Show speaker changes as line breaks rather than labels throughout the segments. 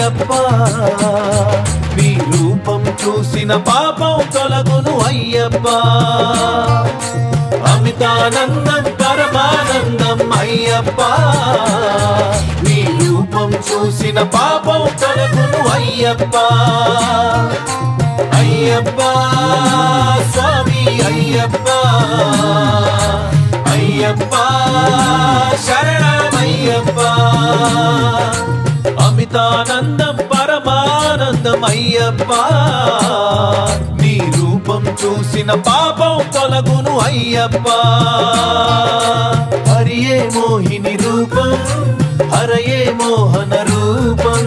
అయ్యప్ప నీ రూపం చూసిన పాపం తొలగును అయ్యప్ప అమితానందం పరమానందం అయ్యప్ప నీ రూపం చూసిన పాపం తొలగును అయ్యప్ప అయ్యప్ప స్వామి అయ్యప్ప అయ్యప్ప శరణమయ్యప్ప అమితానందం పరమానందం అయ్యప్ప నీ రూపం చూసిన పాపం తొలగును అయ్యప్ప హరియే మోహిని రూపం హరయే మోహన రూపం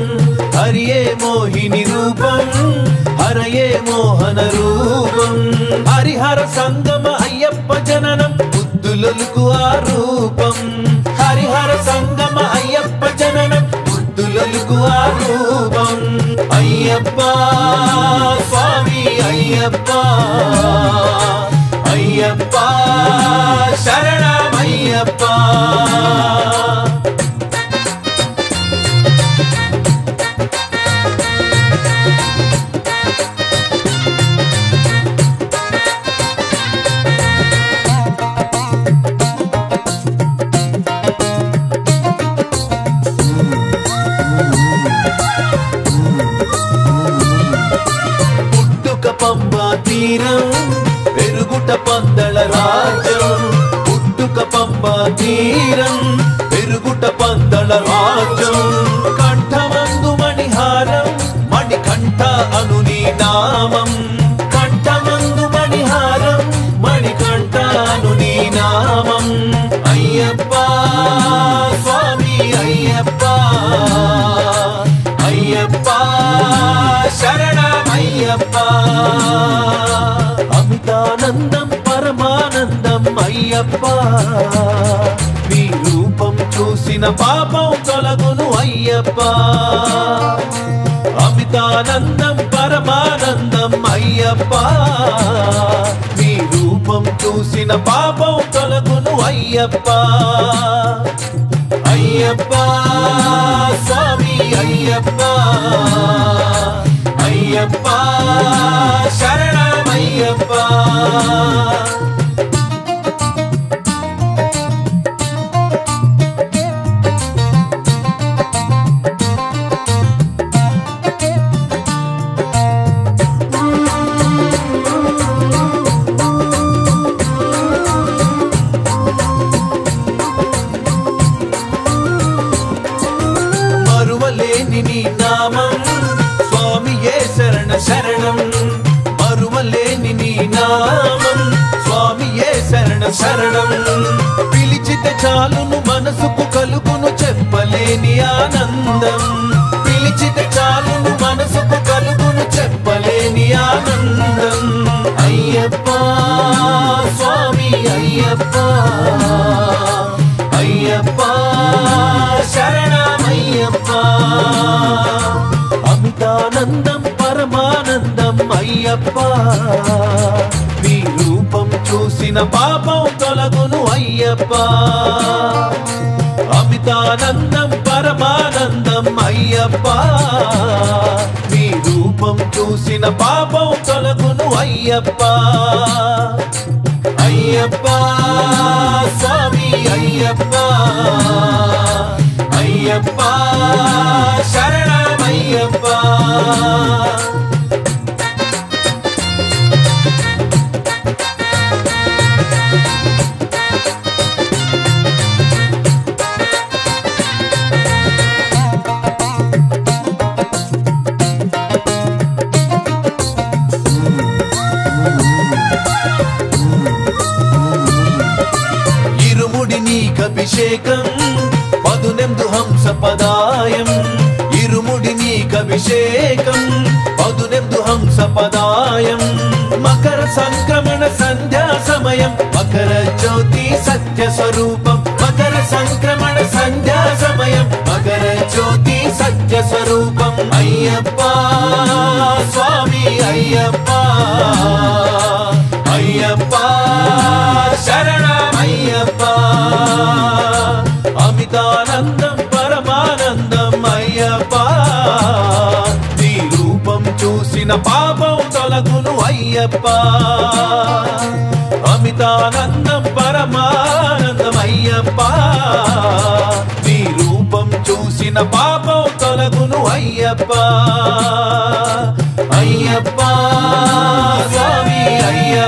హరియే మోహిని రూపం హరయే మోహన రూపం హరిహర సంగమ అయ్యప్ప జననం బుద్ధులొలుకు ఆ రూపం హరిహర సంగమ అయ్యప్ప జననం బుద్ధులొలుకు ఆ రూపం అయ్యప్ప స్వామి అయ్యప్ప అయ్యప్ప శరణమయ్యప్ప పంబా తీరం పెరుగుట పందల రాజ్యం పుట్టుక పంబా తీరం పెరుగుట పందల రాజ్యం కంఠమందు మణిహారం మణికంఠ అను నీ నామం కంఠమందు మణిహారం మణికంఠ అను నీ నామం అయ్యప్ప స్వామి అయ్యప్ప అయ్యప్ప శరణమయ్యప్ప అమితానందం పరమానందం అయ్యప్ప నీ రూపం చూసిన పాపం తొలగును అయ్యప్ప అమితానందం పరమానందం అయ్యప్ప నీ రూపం చూసిన పాపం తొలగును అయ్యప్ప అయ్యప్ప స్వామి అయ్యప్ప అయ్యప్ప శరణమయ్యప్ప మరువలేని నీ నామం స్వామియే శరణ శరణం మరువలేని నీ నామం స్వామియే శరణ శరణం పిలిచితే చాలును మనసుకు కలుగును చెప్పలేని ఆనందం పిలిచితే చాలును మనసుకు కలుగును చెప్పలేని ఆనందం అయ్యప్ప స్వామి అయ్యప్ప అయ్యప్ప శరణమయ్యప్ప అమితానందం పరమానందం అయ్యప్ప నీ రూపం చూసిన పాపం తొలగును అయ్యప్ప అమితానందం పరమానందం అయ్యప్ప నీ రూపం చూసిన పాపం తొలగును అయ్యప్ప అయ్యప్ప స్వామి అయ్యప్ప అయ్యప్ప శరణమయ్యప్ప ఇరుముడి నీకభిషేకం పదునెందు హంస పదాయం ఇరుముడి నీకభిషేకం పదునెందు హంస పదాయం మకర సంక్రమణ సంధ్యా సమయం మకర జ్యోతి సత్య స్వరూపం మకర సంక్రమణ సంధ్యా సమయం మకర జ్యోతి సత్య స్వరూపం అయ్యప్ప స్వామి అయ్యప్ప అయ్యప్ప శరణమయ్యప్ప అమితానందం పరమానందం అయ్యప్ప పాపం తొలగును అయ్యప్ప అమితానందం పరమానందం అయ్యప్ప నీ రూపం చూసిన పాపం తొలగును అయ్యప్ప అయ్యప్ప స్వామి అయ్యప్ప